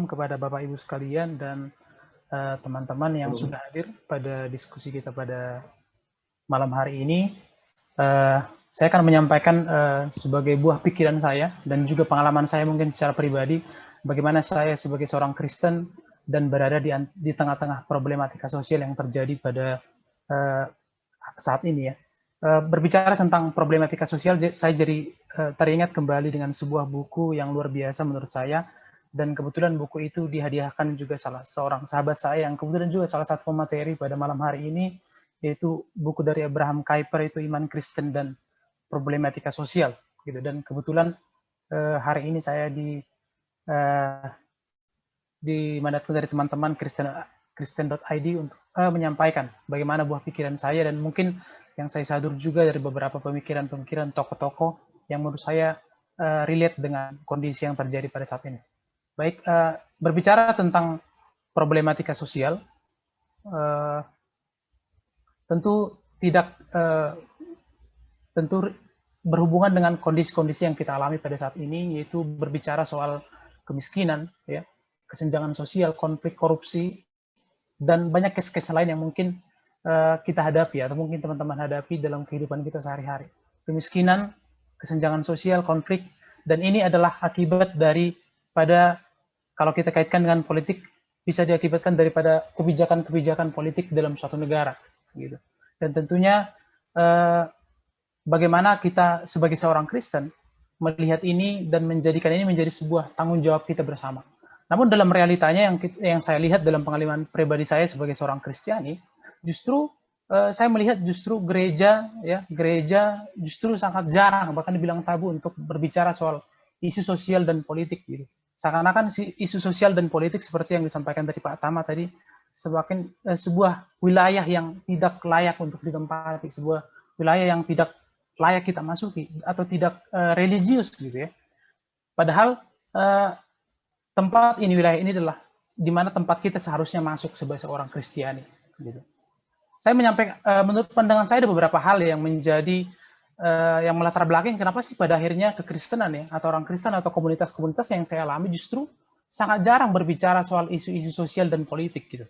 kepada Bapak Ibu sekalian dan teman-teman yang sudah hadir pada diskusi kita pada malam hari ini. Saya akan menyampaikan sebagai buah pikiran saya dan juga pengalaman saya mungkin secara pribadi, bagaimana saya sebagai seorang Kristen dan berada di tengah-tengah problematika sosial yang terjadi pada saat ini ya. Berbicara tentang problematika sosial, saya jadi teringat kembali dengan sebuah buku yang luar biasa menurut saya, dan kebetulan buku itu dihadiahkan juga salah seorang sahabat saya yang kebetulan juga salah satu pemateri pada malam hari ini, yaitu buku dari Abraham Kuyper, itu Iman Kristen dan Problematika Sosial gitu. Dan kebetulan hari ini saya dimandatkan dari teman-teman Kristen.id untuk menyampaikan bagaimana buah pikiran saya, dan mungkin yang saya sadur juga dari beberapa pemikiran-pemikiran tokoh-tokoh yang menurut saya relate dengan kondisi yang terjadi pada saat ini. Baik, berbicara tentang problematika sosial, tentu berhubungan dengan kondisi-kondisi yang kita alami pada saat ini, yaitu berbicara soal kemiskinan, ya, kesenjangan sosial, konflik, korupsi, dan banyak kes-kes lain yang mungkin kita hadapi atau mungkin teman-teman hadapi dalam kehidupan kita sehari-hari. Kemiskinan, kesenjangan sosial, konflik, dan ini adalah akibat daripada, kalau kita kaitkan dengan politik, bisa diakibatkan daripada kebijakan-kebijakan politik dalam suatu negara, gitu. Dan tentunya bagaimana kita sebagai seorang Kristen melihat ini dan menjadikan ini menjadi sebuah tanggung jawab kita bersama. Namun dalam realitanya yang saya lihat dalam pengalaman pribadi saya sebagai seorang Kristiani, justru saya melihat justru gereja justru sangat jarang, bahkan dibilang tabu untuk berbicara soal isu sosial dan politik gitu. Seakan-akan isu sosial dan politik seperti yang disampaikan dari Pak Tama tadi, sebuah wilayah yang tidak layak untuk ditempati, sebuah wilayah yang tidak layak kita masuki atau tidak religius gitu ya. Padahal tempat ini, wilayah ini adalah di mana tempat kita seharusnya masuk sebagai seorang Kristiani. Gitu. Saya menyampaikan, menurut pandangan saya ada beberapa hal yang menjadi yang melatar belakang kenapa sih pada akhirnya kekristenan ya, atau orang Kristen atau komunitas-komunitas yang saya alami justru sangat jarang berbicara soal isu-isu sosial dan politik gitu.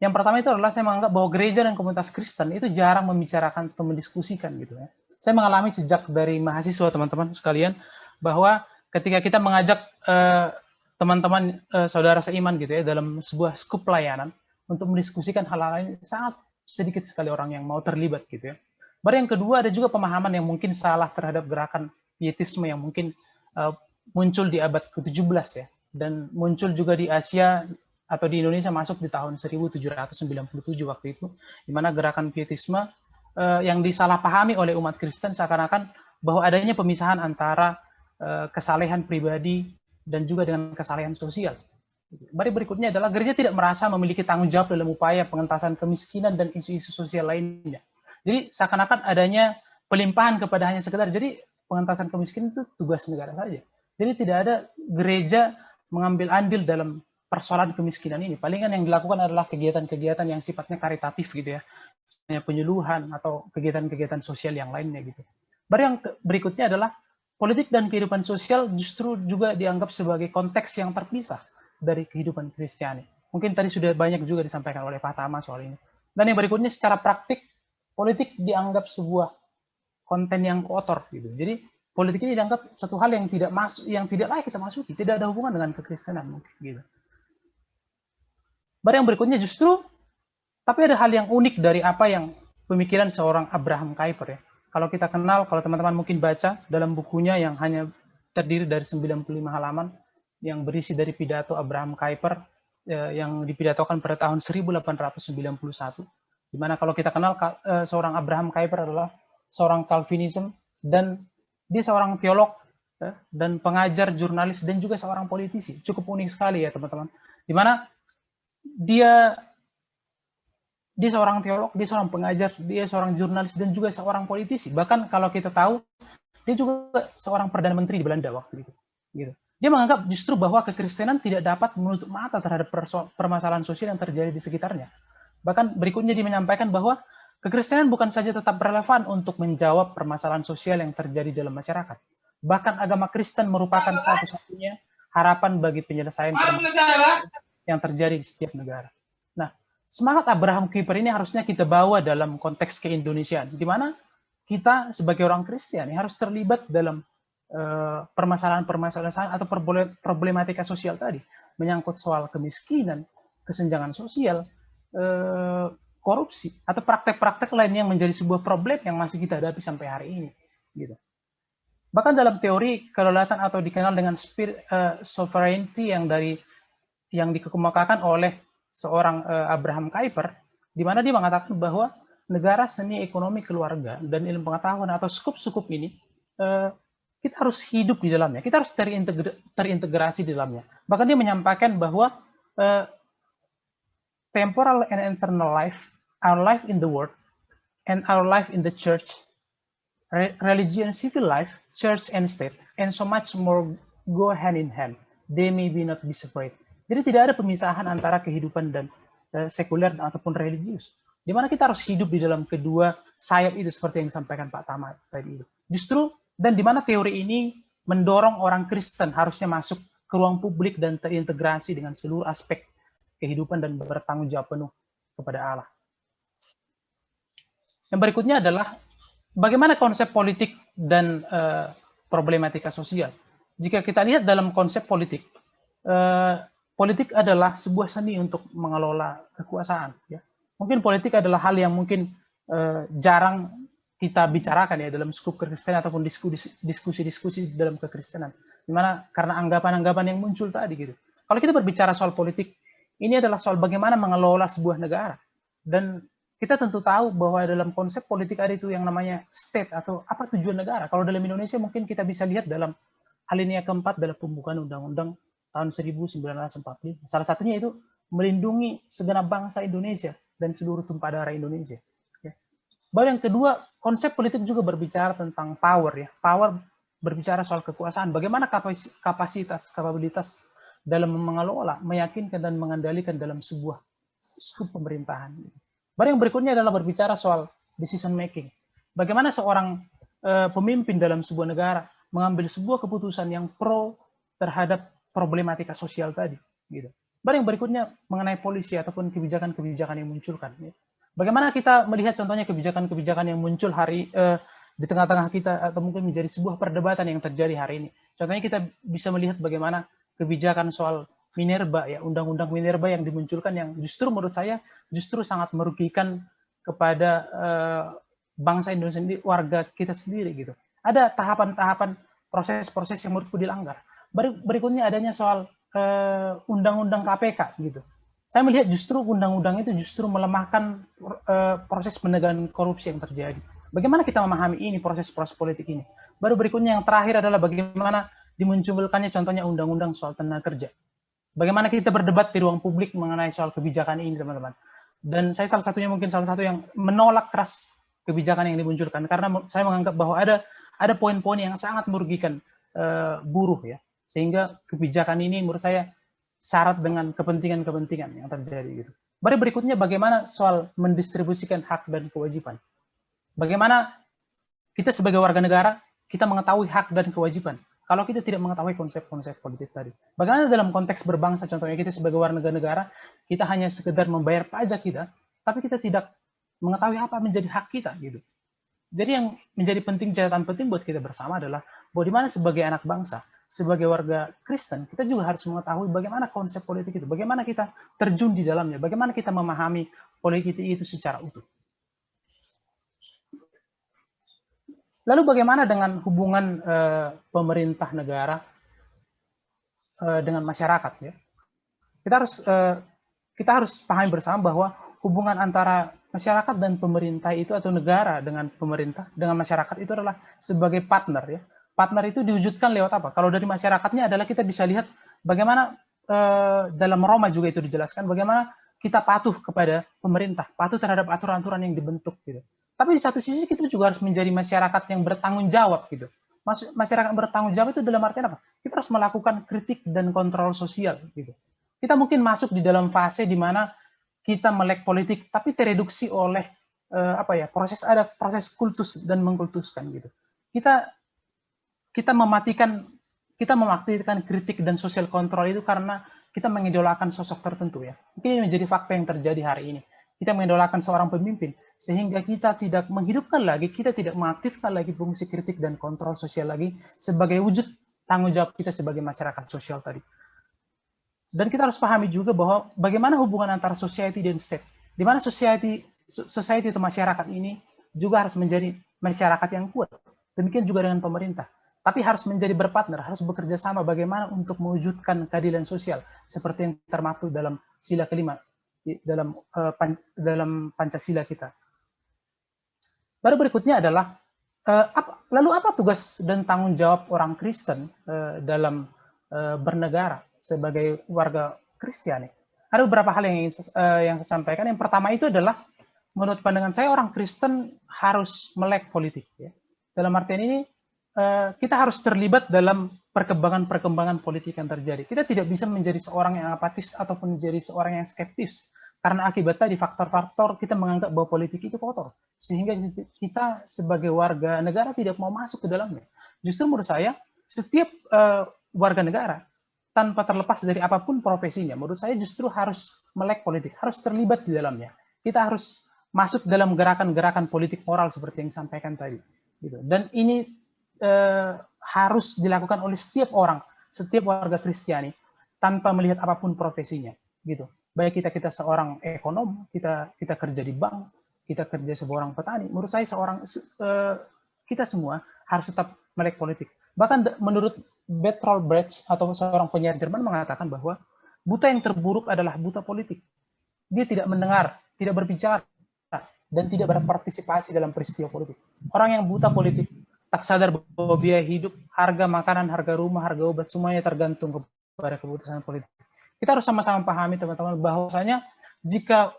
Yang pertama itu adalah saya menganggap bahwa gereja dan komunitas Kristen itu jarang membicarakan atau mendiskusikan gitu ya. Saya mengalami sejak dari mahasiswa teman-teman sekalian bahwa ketika kita mengajak teman-teman saudara seiman gitu ya dalam sebuah skup pelayanan untuk mendiskusikan hal-hal lain, sangat sedikit sekali orang yang mau terlibat gitu ya. Baru yang kedua, ada juga pemahaman yang mungkin salah terhadap gerakan pietisme yang mungkin muncul di abad ke-17 ya, dan muncul juga di Asia atau di Indonesia masuk di tahun 1797 waktu itu, di mana gerakan pietisme yang disalahpahami oleh umat Kristen seakan-akan bahwa adanya pemisahan antara kesalehan pribadi dan juga dengan kesalehan sosial. Baru berikutnya adalah gereja tidak merasa memiliki tanggung jawab dalam upaya pengentasan kemiskinan dan isu-isu sosial lainnya. Jadi seakan-akan adanya pelimpahan kepada hanya sekedar, jadi pengentasan kemiskinan itu tugas negara saja. Jadi tidak ada gereja mengambil andil dalam persoalan kemiskinan ini. Palingan yang dilakukan adalah kegiatan-kegiatan yang sifatnya karitatif gitu ya, penyuluhan atau kegiatan-kegiatan sosial yang lainnya gitu. Baru yang berikutnya adalah politik dan kehidupan sosial justru juga dianggap sebagai konteks yang terpisah dari kehidupan Kristiani. Mungkin tadi sudah banyak juga disampaikan oleh Pak Tama soal ini. Dan yang berikutnya secara praktik, politik dianggap sebuah konten yang kotor gitu. Jadi politik ini dianggap satu hal yang tidak layak kita masuki, tidak ada hubungan dengan kekristenan mungkin gitu. Baru yang berikutnya justru, tapi ada hal yang unik dari apa yang pemikiran seorang Abraham Kuyper ya. Kalau kita kenal, kalau teman-teman mungkin baca dalam bukunya yang hanya terdiri dari 95 halaman yang berisi dari pidato Abraham Kuyper yang dipidatokan pada tahun 1891, di mana kalau kita kenal seorang Abraham Kuyper adalah seorang Calvinism, dan dia seorang teolog dan pengajar, jurnalis, dan juga seorang politisi. Cukup unik sekali ya teman-teman, di mana dia seorang teolog, dia seorang pengajar, dia seorang jurnalis, dan juga seorang politisi. Bahkan kalau kita tahu, dia juga seorang Perdana Menteri di Belanda waktu itu. Gitu. Dia menganggap justru bahwa kekristenan tidak dapat menutup mata terhadap permasalahan sosial yang terjadi di sekitarnya. Bahkan berikutnya dia menyampaikan bahwa kekristenan bukan saja tetap relevan untuk menjawab permasalahan sosial yang terjadi dalam masyarakat. Bahkan agama Kristen merupakan satu-satunya harapan bagi penyelesaian yang terjadi di setiap negara. Nah, semangat Abraham Kuyper ini harusnya kita bawa dalam konteks keindonesiaan, di mana kita sebagai orang Kristen harus terlibat dalam permasalahan-permasalahan atau problematika sosial tadi, menyangkut soal kemiskinan, kesenjangan sosial, korupsi, atau praktek-praktek lain yang menjadi sebuah problem yang masih kita hadapi sampai hari ini. Gitu. Bahkan dalam teori kedaulatan atau dikenal dengan sovereignty yang dikemukakan oleh seorang Abraham Kuyper, di mana dia mengatakan bahwa negara, seni, ekonomi, keluarga, dan ilmu pengetahuan atau skup-skup ini kita harus hidup di dalamnya, kita harus terintegrasi di dalamnya. Bahkan dia menyampaikan bahwa temporal and eternal life, our life in the world, and our life in the church, religion, civil life, church and state, and so much more go hand in hand. They may be not be separate. Jadi tidak ada pemisahan antara kehidupan dan sekuler ataupun religius. Di mana kita harus hidup di dalam kedua sayap itu seperti yang disampaikan Pak Tama tadi itu. Justru dan di mana teori ini mendorong orang Kristen harusnya masuk ke ruang publik dan terintegrasi dengan seluruh aspek kehidupan dan bertanggung jawab penuh kepada Allah. Yang berikutnya adalah bagaimana konsep politik dan problematika sosial. Jika kita lihat dalam konsep politik, politik adalah sebuah seni untuk mengelola kekuasaan. Ya. Mungkin politik adalah hal yang mungkin jarang kita bicarakan ya dalam skup kekristenan ataupun diskusi-diskusi dalam kekristenan. Dimana karena anggapan-anggapan yang muncul tadi gitu. Kalau kita berbicara soal politik, ini adalah soal bagaimana mengelola sebuah negara. Dan kita tentu tahu bahwa dalam konsep politik ada itu yang namanya state atau apa tujuan negara. Kalau dalam Indonesia mungkin kita bisa lihat dalam alinea keempat dalam pembukaan Undang-Undang tahun 1945. Salah satunya itu melindungi segenap bangsa Indonesia dan seluruh tumpah darah Indonesia. Ya. Baru yang kedua, konsep politik juga berbicara tentang power ya. Power berbicara soal kekuasaan. Bagaimana kapabilitas dalam mengelola, meyakinkan dan mengendalikan dalam sebuah skup pemerintahan. Baru yang berikutnya adalah berbicara soal decision making. Bagaimana seorang pemimpin dalam sebuah negara mengambil sebuah keputusan yang pro terhadap problematika sosial tadi. Gitu. Baru yang berikutnya mengenai polisi ataupun kebijakan-kebijakan yang munculkan. Ya. Bagaimana kita melihat contohnya kebijakan-kebijakan yang muncul di tengah-tengah kita atau mungkin menjadi sebuah perdebatan yang terjadi hari ini. Contohnya kita bisa melihat bagaimana kebijakan soal Minerba ya, undang-undang Minerba yang dimunculkan yang justru menurut saya justru sangat merugikan kepada bangsa Indonesia sendiri, warga kita sendiri gitu. Ada tahapan-tahapan proses-proses yang menurutku dilanggar. Berikutnya adanya soal undang-undang KPK gitu. Saya melihat justru undang-undang itu justru melemahkan proses penegakan korupsi yang terjadi. Bagaimana kita memahami ini proses-proses politik ini? Baru berikutnya yang terakhir adalah bagaimana dimunculkannya contohnya undang-undang soal tenaga kerja. Bagaimana kita berdebat di ruang publik mengenai soal kebijakan ini, teman-teman. Dan saya salah satu yang menolak keras kebijakan yang dimunculkan karena saya menganggap bahwa ada poin-poin yang sangat merugikan buruh ya. Sehingga kebijakan ini menurut saya syarat dengan kepentingan-kepentingan yang terjadi gitu. Baru berikutnya bagaimana soal mendistribusikan hak dan kewajiban. Bagaimana kita sebagai warga negara kita mengetahui hak dan kewajiban. Kalau kita tidak mengetahui konsep-konsep politik tadi. Bagaimana dalam konteks berbangsa, contohnya kita sebagai warga negara, kita hanya sekedar membayar pajak kita, tapi kita tidak mengetahui apa menjadi hak kita. Gitu. Jadi yang menjadi catatan penting buat kita bersama adalah bahwa di mana sebagai anak bangsa, sebagai warga Kristen, kita juga harus mengetahui bagaimana konsep politik itu, bagaimana kita terjun di dalamnya, bagaimana kita memahami politik itu secara utuh. Lalu bagaimana dengan hubungan pemerintah negara dengan masyarakat? Ya? Kita harus pahami bersama bahwa hubungan antara masyarakat dan pemerintah itu atau negara dengan pemerintah dengan masyarakat itu adalah sebagai partner. Ya. Partner itu diwujudkan lewat apa? Kalau dari masyarakatnya adalah kita bisa lihat bagaimana dalam Roma juga itu dijelaskan bagaimana kita patuh kepada pemerintah, patuh terhadap aturan-aturan yang dibentuk. Gitu. Tapi di satu sisi kita juga harus menjadi masyarakat yang bertanggung jawab gitu. Masyarakat bertanggung jawab itu dalam artian apa? Kita harus melakukan kritik dan kontrol sosial gitu. Kita mungkin masuk di dalam fase di mana kita melek politik tapi tereduksi oleh proses kultus dan mengkultuskan gitu. Kita mematikan kita memaktilkan kritik dan sosial kontrol itu karena kita mengidolakan sosok tertentu ya. Mungkin ini menjadi fakta yang terjadi hari ini. Kita mengidolakan seorang pemimpin sehingga kita tidak menghidupkan lagi, kita tidak mengaktifkan lagi fungsi kritik dan kontrol sosial lagi sebagai wujud tanggung jawab kita sebagai masyarakat sosial tadi. Dan kita harus pahami juga bahwa bagaimana hubungan antara society dan state. Di mana society atau masyarakat ini juga harus menjadi masyarakat yang kuat. Demikian juga dengan pemerintah. Tapi harus menjadi berpartner, harus bekerja sama bagaimana untuk mewujudkan keadilan sosial seperti yang termaktub dalam sila kelima dalam Pancasila kita. Baru berikutnya adalah lalu apa tugas dan tanggung jawab orang Kristen dalam bernegara sebagai warga Kristiani? Ada beberapa hal yang saya sampaikan. Yang pertama itu adalah menurut pandangan saya orang Kristen harus melek politik. Ya. Dalam artian ini kita harus terlibat dalam perkembangan politik yang terjadi. Kita tidak bisa menjadi seorang yang apatis ataupun menjadi seorang yang skeptis. Karena akibat tadi faktor-faktor kita menganggap bahwa politik itu kotor. Sehingga kita sebagai warga negara tidak mau masuk ke dalamnya. Justru menurut saya, setiap warga negara, tanpa terlepas dari apapun profesinya, menurut saya justru harus melek politik, harus terlibat di dalamnya. Kita harus masuk dalam gerakan-gerakan politik moral seperti yang disampaikan tadi. Gitu. Dan ini harus dilakukan oleh setiap orang, setiap warga Kristiani, tanpa melihat apapun profesinya. Gitu. Baik kita seorang ekonom, kita kerja di bank, kita kerja seorang petani. Menurut saya kita semua harus tetap melek politik. Bahkan menurut Bertolt Brecht atau seorang penyair Jerman mengatakan bahwa buta yang terburuk adalah buta politik. Dia tidak mendengar, tidak berbicara, dan tidak berpartisipasi dalam peristiwa politik. Orang yang buta politik tak sadar bahwa biaya hidup, harga makanan, harga rumah, harga obat, semuanya tergantung kepada keputusan politik. Kita harus sama-sama pahami teman-teman bahwasanya jika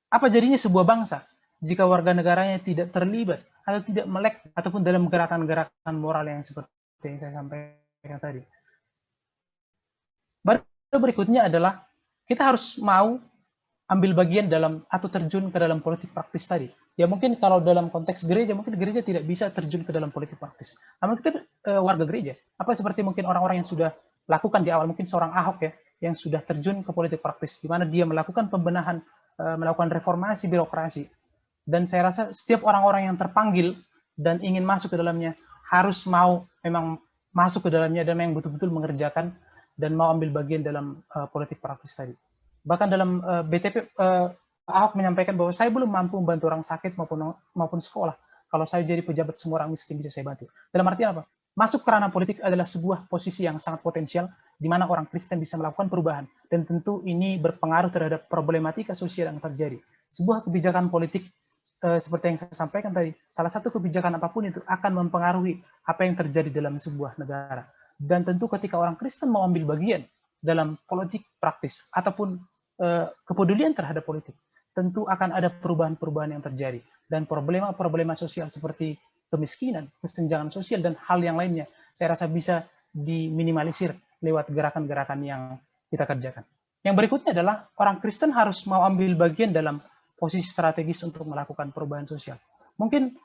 apa jadinya sebuah bangsa jika warga negaranya tidak terlibat atau tidak melek ataupun dalam gerakan-gerakan moral yang seperti yang saya sampaikan tadi. Baru berikutnya adalah kita harus mau ambil bagian dalam atau terjun ke dalam politik praktis tadi. Ya mungkin kalau dalam konteks gereja, mungkin gereja tidak bisa terjun ke dalam politik praktis. Namun kita warga gereja, apa seperti mungkin orang-orang yang sudah lakukan di awal, mungkin seorang Ahok ya, yang sudah terjun ke politik praktis, di mana dia melakukan pembenahan, melakukan reformasi birokrasi. Dan saya rasa setiap orang-orang yang terpanggil dan ingin masuk ke dalamnya, harus mau memang masuk ke dalamnya dan memang betul-betul mengerjakan dan mau ambil bagian dalam politik praktis tadi. Bahkan dalam BTP, Ahok menyampaikan bahwa saya belum mampu membantu orang sakit maupun sekolah. Kalau saya jadi pejabat semua orang miskin bisa saya bantu. Dalam artian apa? Masuk ke ranah politik adalah sebuah posisi yang sangat potensial di mana orang Kristen bisa melakukan perubahan. Dan tentu ini berpengaruh terhadap problematika sosial yang terjadi. Sebuah kebijakan politik seperti yang saya sampaikan tadi, salah satu kebijakan apapun itu akan mempengaruhi apa yang terjadi dalam sebuah negara. Dan tentu ketika orang Kristen mau ambil bagian dalam politik praktis ataupun kepedulian terhadap politik, tentu akan ada perubahan-perubahan yang terjadi. Dan problema-problema sosial seperti kemiskinan, kesenjangan sosial, dan hal yang lainnya, saya rasa bisa diminimalisir lewat gerakan-gerakan yang kita kerjakan. Yang berikutnya adalah orang Kristen harus mau ambil bagian dalam posisi strategis untuk melakukan perubahan sosial. Mungkin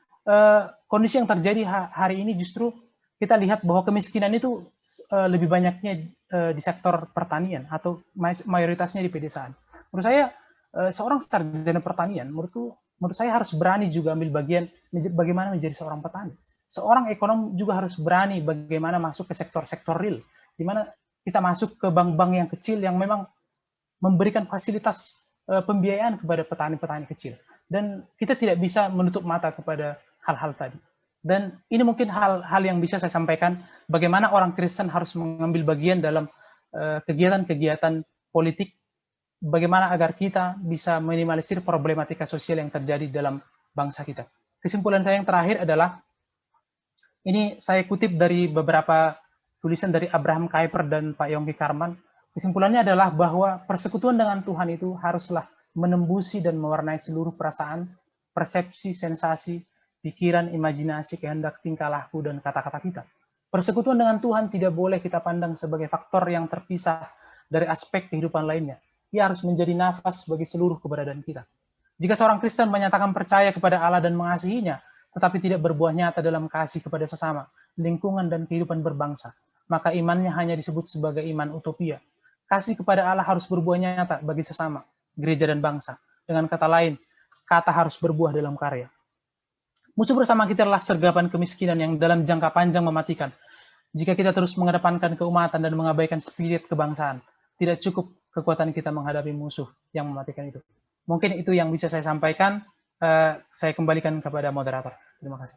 kondisi yang terjadi hari ini justru kita lihat bahwa kemiskinan itu lebih banyaknya di sektor pertanian atau mayoritasnya di pedesaan. Menurut saya seorang sarjana pertanian, menurut saya harus berani juga ambil bagian bagaimana menjadi seorang petani. Seorang ekonom juga harus berani bagaimana masuk ke sektor-sektor real, di mana kita masuk ke bank-bank yang kecil yang memang memberikan fasilitas pembiayaan kepada petani-petani kecil. Dan kita tidak bisa menutup mata kepada hal-hal tadi. Dan ini mungkin hal-hal yang bisa saya sampaikan, bagaimana orang Kristen harus mengambil bagian dalam kegiatan-kegiatan politik, bagaimana agar kita bisa minimalisir problematika sosial yang terjadi dalam bangsa kita. Kesimpulan saya yang terakhir adalah, ini saya kutip dari beberapa tulisan dari Abraham Kuyper dan Pak Yongki Karman. Kesimpulannya adalah bahwa persekutuan dengan Tuhan itu haruslah menembusi dan mewarnai seluruh perasaan, persepsi, sensasi, pikiran, imajinasi, kehendak, tingkah laku, dan kata-kata kita. Persekutuan dengan Tuhan tidak boleh kita pandang sebagai faktor yang terpisah dari aspek kehidupan lainnya. Ia harus menjadi nafas bagi seluruh keberadaan kita. Jika seorang Kristen menyatakan percaya kepada Allah dan mengasihinya, tetapi tidak berbuah nyata dalam kasih kepada sesama, lingkungan, dan kehidupan berbangsa, maka imannya hanya disebut sebagai iman utopia. Kasih kepada Allah harus berbuah nyata bagi sesama, gereja dan bangsa. Dengan kata lain, kata harus berbuah dalam karya. Musuh bersama kita adalah sergapan kemiskinan yang dalam jangka panjang mematikan. Jika kita terus mengedepankan keumatan dan mengabaikan spirit kebangsaan, tidak cukup kekuatan kita menghadapi musuh yang mematikan itu. Mungkin itu yang bisa saya sampaikan. Saya kembalikan kepada moderator. Terima kasih.